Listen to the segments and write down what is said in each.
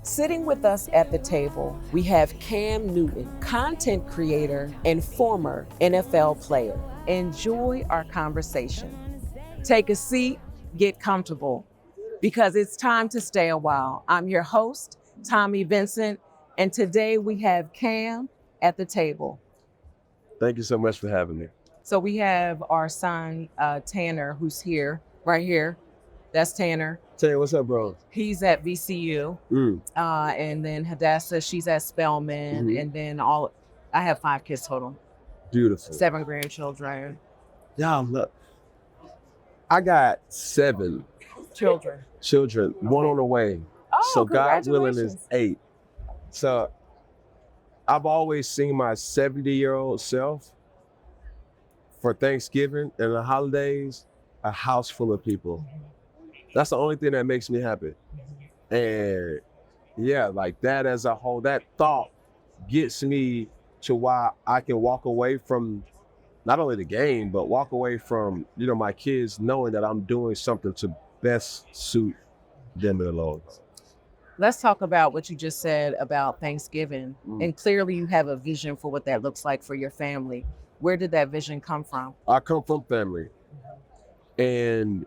Sitting with us at the table, we have Cam Newton, content creator and former NFL player. Enjoy our conversation. Take a seat, get comfortable, because it's time to stay a while. I'm your host, Tommi Vincent, and today we have Cam at the table. Thank you so much for having me. So we have our son, Tanner, who's here, right here. That's Tanner. Tay, what's up, bro? He's at VCU. And then Hadassah, she's at Spelman. And then I have 5 kids total. Beautiful. 7 grandchildren. Yeah, look. I got 7 children, 1 on the way. Oh, so God willing congratulations. is 8. So I've always seen my 70-year-old self for Thanksgiving and the holidays, a house full of people. That's the only thing that makes me happy. And yeah, like that as a whole, that thought gets me to why I can walk away from not only the game, but walk away from, my kids knowing that I'm doing something to best suit them and the Lord. Let's talk about what you just said about Thanksgiving. And clearly you have a vision for what that looks like for your family. Where did that vision come from? I come from family. And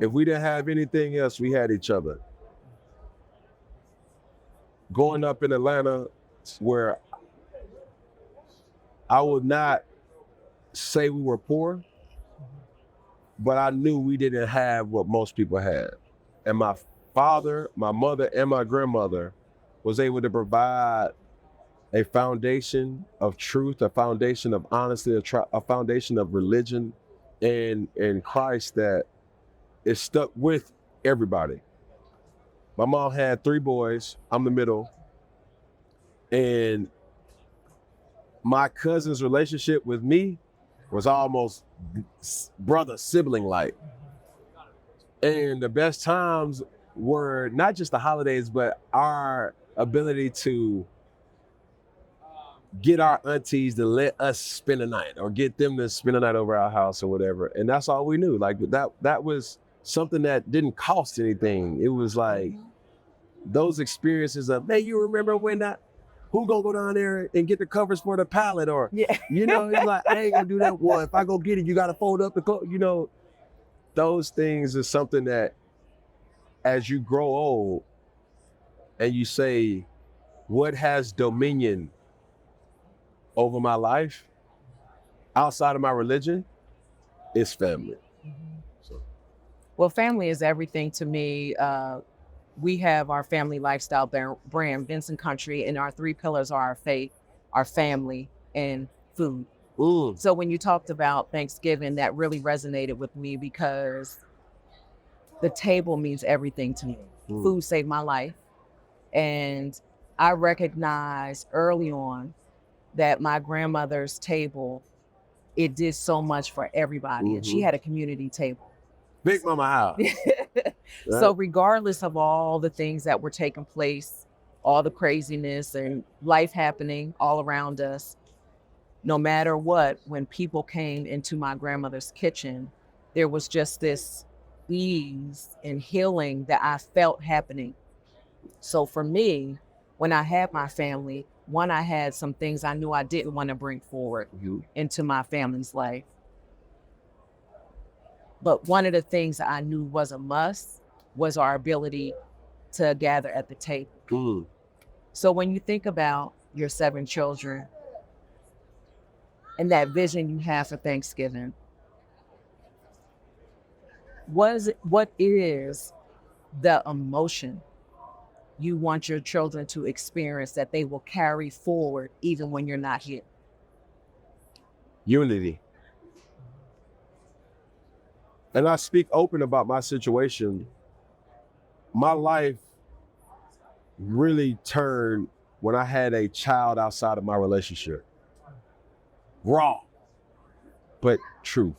if we didn't have anything else, we had each other. Growing up in Atlanta, where I would not say we were poor, but I knew we didn't have what most people had. And my father, my mother, and my grandmother was able to provide a foundation of truth, a foundation of honesty, a foundation of religion in Christ that is stuck with everybody. My mom had 3 boys, I'm the middle, and my cousin's relationship with me was almost brother-sibling-like. And the best times were not just the holidays, but our ability to get our aunties to let us spend the night or get them to spend the night over our house or whatever. And that's all we knew. Like that was something that didn't cost anything. It was like those experiences of, man, you remember when who gonna go down there and get the covers for the pallet? Or, it's like, I ain't gonna do that. Well, if I go get it, you gotta fold up the clothes. Those things is something that as you grow old and you say, what has dominion over my life outside of my religion? It's family. Well, family is everything to me. We have our family lifestyle brand, Vincent Country, and our 3 pillars are our faith, our family, and food. So when you talked about Thanksgiving, that really resonated with me because the table means everything to me. Food saved my life. And I recognized early on that my grandmother's table, it did so much for everybody. And she had a community table. Big Mama house. So regardless of all the things that were taking place, all the craziness and life happening all around us, no matter what, when people came into my grandmother's kitchen, there was just this ease and healing that I felt happening. So for me, when I had my family, I had some things I knew I didn't want to bring forward into my family's life. But one of the things that I knew was a must was our ability to gather at the table. So when you think about your 7 children and that vision you have for Thanksgiving, what is the emotion you want your children to experience that they will carry forward even when you're not here? Unity. And I speak open about my situation. My life really turned when I had a child outside of my relationship. Raw, but truth.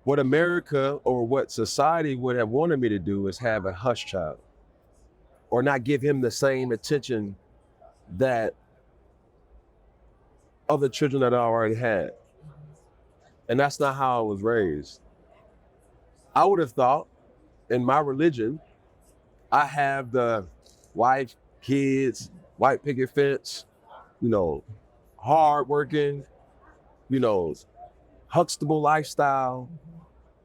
What America or what society would have wanted me to do is have a hush child or not give him the same attention that other children that I already had. And that's not how I was raised. I would have thought in my religion, I have the wife, kids, white picket fence, you know, hard working, you know, Huxtable lifestyle,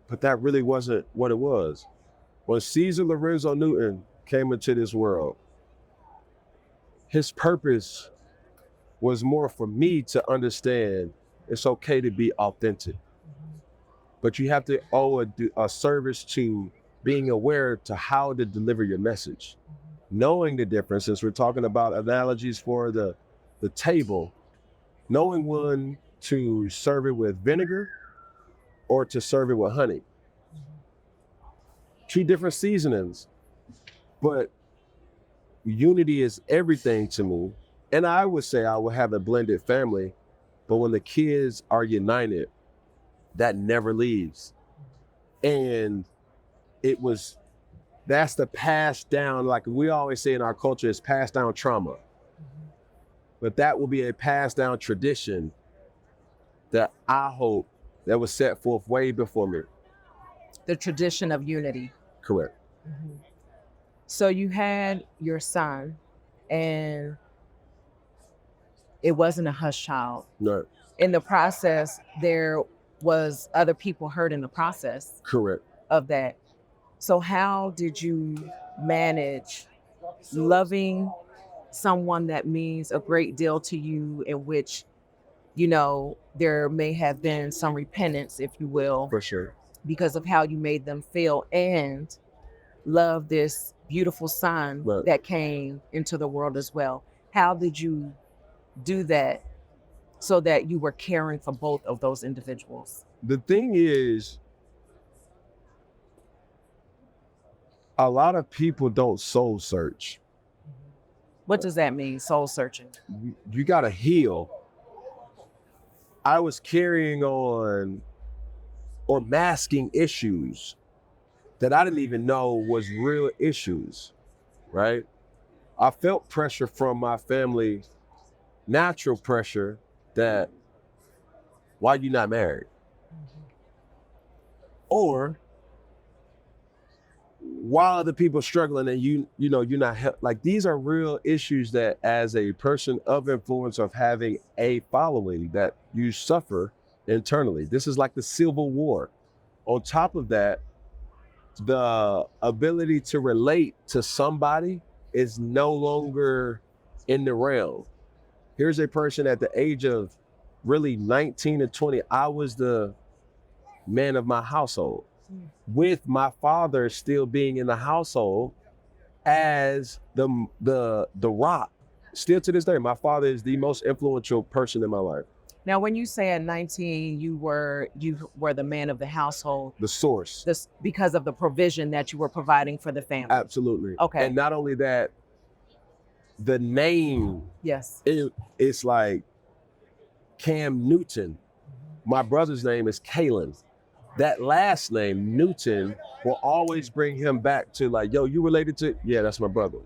but that really wasn't what it was. When Caesar Lorenzo Newton came into this world, his purpose was more for me to understand it's okay to be authentic, but you have to owe a service to being aware to how to deliver your message. Knowing the difference, since we're talking about analogies for the table, knowing when to serve it with vinegar or to serve it with honey. Two different seasonings, but unity is everything to me. And I would say I would have a blended family, but when the kids are united, that never leaves. And that's the passed down, like we always say in our culture, it's passed down trauma. But that will be a passed down tradition that I hope that was set forth way before me. The tradition of unity. Correct. So you had your son, and it wasn't a hush child. No. In the process, there was other people hurt in the process Correct. of that. So how did you manage loving someone that means a great deal to you, in which, you know, there may have been some repentance, if you will, For sure. because of how you made them feel, and love this beautiful son Right. that came into the world as well? How did you do that so that you were caring for both of those individuals? The thing is, a lot of people don't soul search. What does that mean, soul searching? You gotta heal. I was carrying on or masking issues that I didn't even know was real issues, right? I felt pressure from my family, natural pressure that, why you not married? Or why are the people struggling and you know, you're not like, these are real issues that as a person of influence of having a following that you suffer internally. This is like the Civil War. On top of that, the ability to relate to somebody is no longer in the realm. Here's a person at the age of really 19 to 20, I was the man of my household, with my father still being in the household as the rock. Still to this day, my father is the most influential person in my life. Now, when you say at 19, you were the man of the household, The source. because of the provision that you were providing for the family. Absolutely. Okay. And not only that, the name, Yes. it's like Cam Newton. My brother's name is Kalen. That last name, Newton, will always bring him back to like, yo, you related to? Yeah, that's my brother.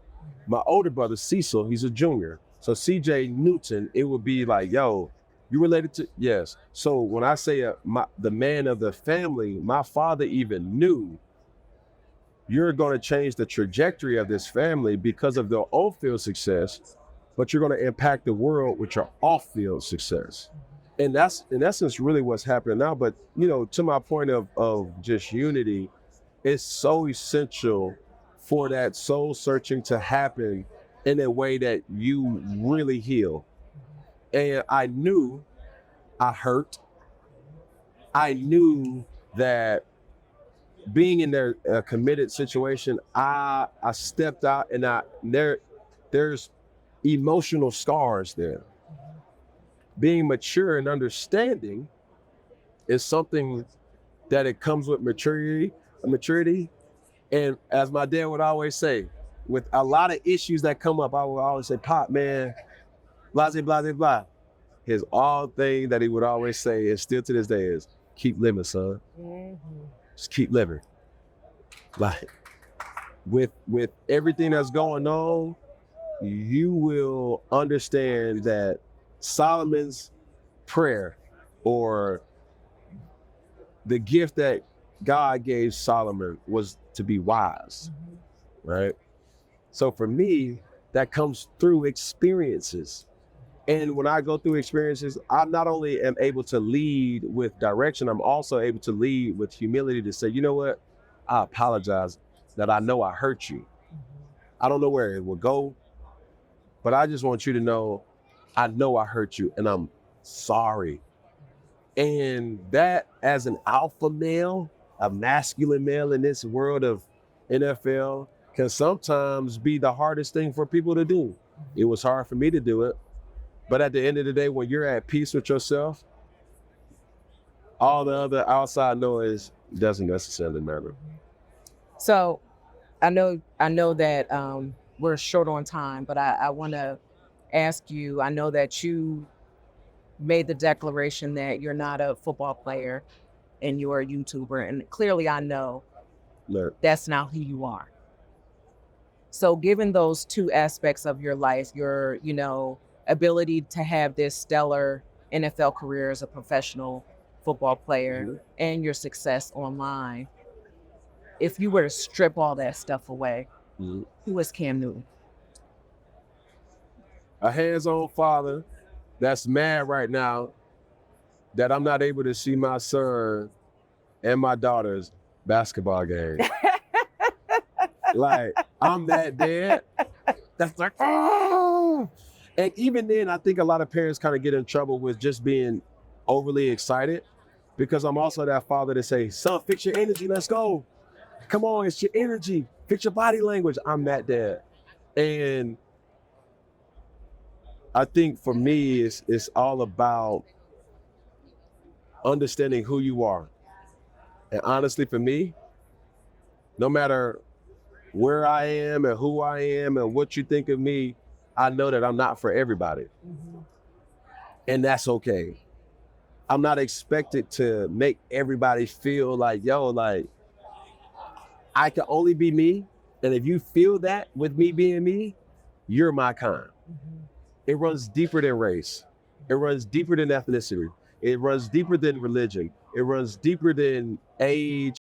My older brother, Cecil, he's a junior. So CJ Newton, it would be like, yo, you related to? Yes. So when I say the man of the family, my father even knew you're going to change the trajectory of this family because of their on-field success, but you're going to impact the world with your off-field success. And that's in essence really what's happening now. But you know, to my point of just unity, it's so essential for that soul searching to happen in a way that you really heal. And I knew I hurt. I knew that being in their committed situation, I stepped out and there's emotional scars there. Being mature and understanding is something that it comes with maturity. And as my dad would always say, with a lot of issues that come up, I would always say, Pop, man, blah, blah, blah, blah. His all thing that he would always say, and still to this day, is keep living, son. Just keep living. Like, with everything that's going on, you will understand that Solomon's prayer, or the gift that God gave Solomon, was to be wise, right? So for me, that comes through experiences. And when I go through experiences, I not only am able to lead with direction, I'm also able to lead with humility to say, you know what? I apologize that I know I hurt you. I don't know where it will go, but I just want you to know I know I hurt you and I'm sorry. And that, as an alpha male, a masculine male in this world of NFL, can sometimes be the hardest thing for people to do. It was hard for me to do it. But at the end of the day, when you're at peace with yourself, all the other outside noise doesn't necessarily matter. So I know that we're short on time, but I want to ask you. I know that you made the declaration that you're not a football player and you're a YouTuber, and clearly I know Look, that's not who you are. So given those two aspects of your life, your ability to have this stellar NFL career as a professional football player Mhm. and your success online, if you were to strip all that stuff away, Mhm. who is Cam Newton? A hands-on father that's mad right now that I'm not able to see my son and my daughter's basketball game. Like, I'm that dad that's like, oh. And even then, I think a lot of parents kind of get in trouble with just being overly excited, because I'm also that father to say, son, fix your energy, let's go. Come on, it's your energy, fix your body language. I'm that dad. And I think for me, it's all about understanding who you are. And honestly, for me, no matter where I am and who I am and what you think of me, I know that I'm not for everybody. And that's okay. I'm not expected to make everybody feel like, yo, like, I can only be me. And if you feel that with me being me, you're my kind. It runs deeper than race. It runs deeper than ethnicity. It runs deeper than religion. It runs deeper than age.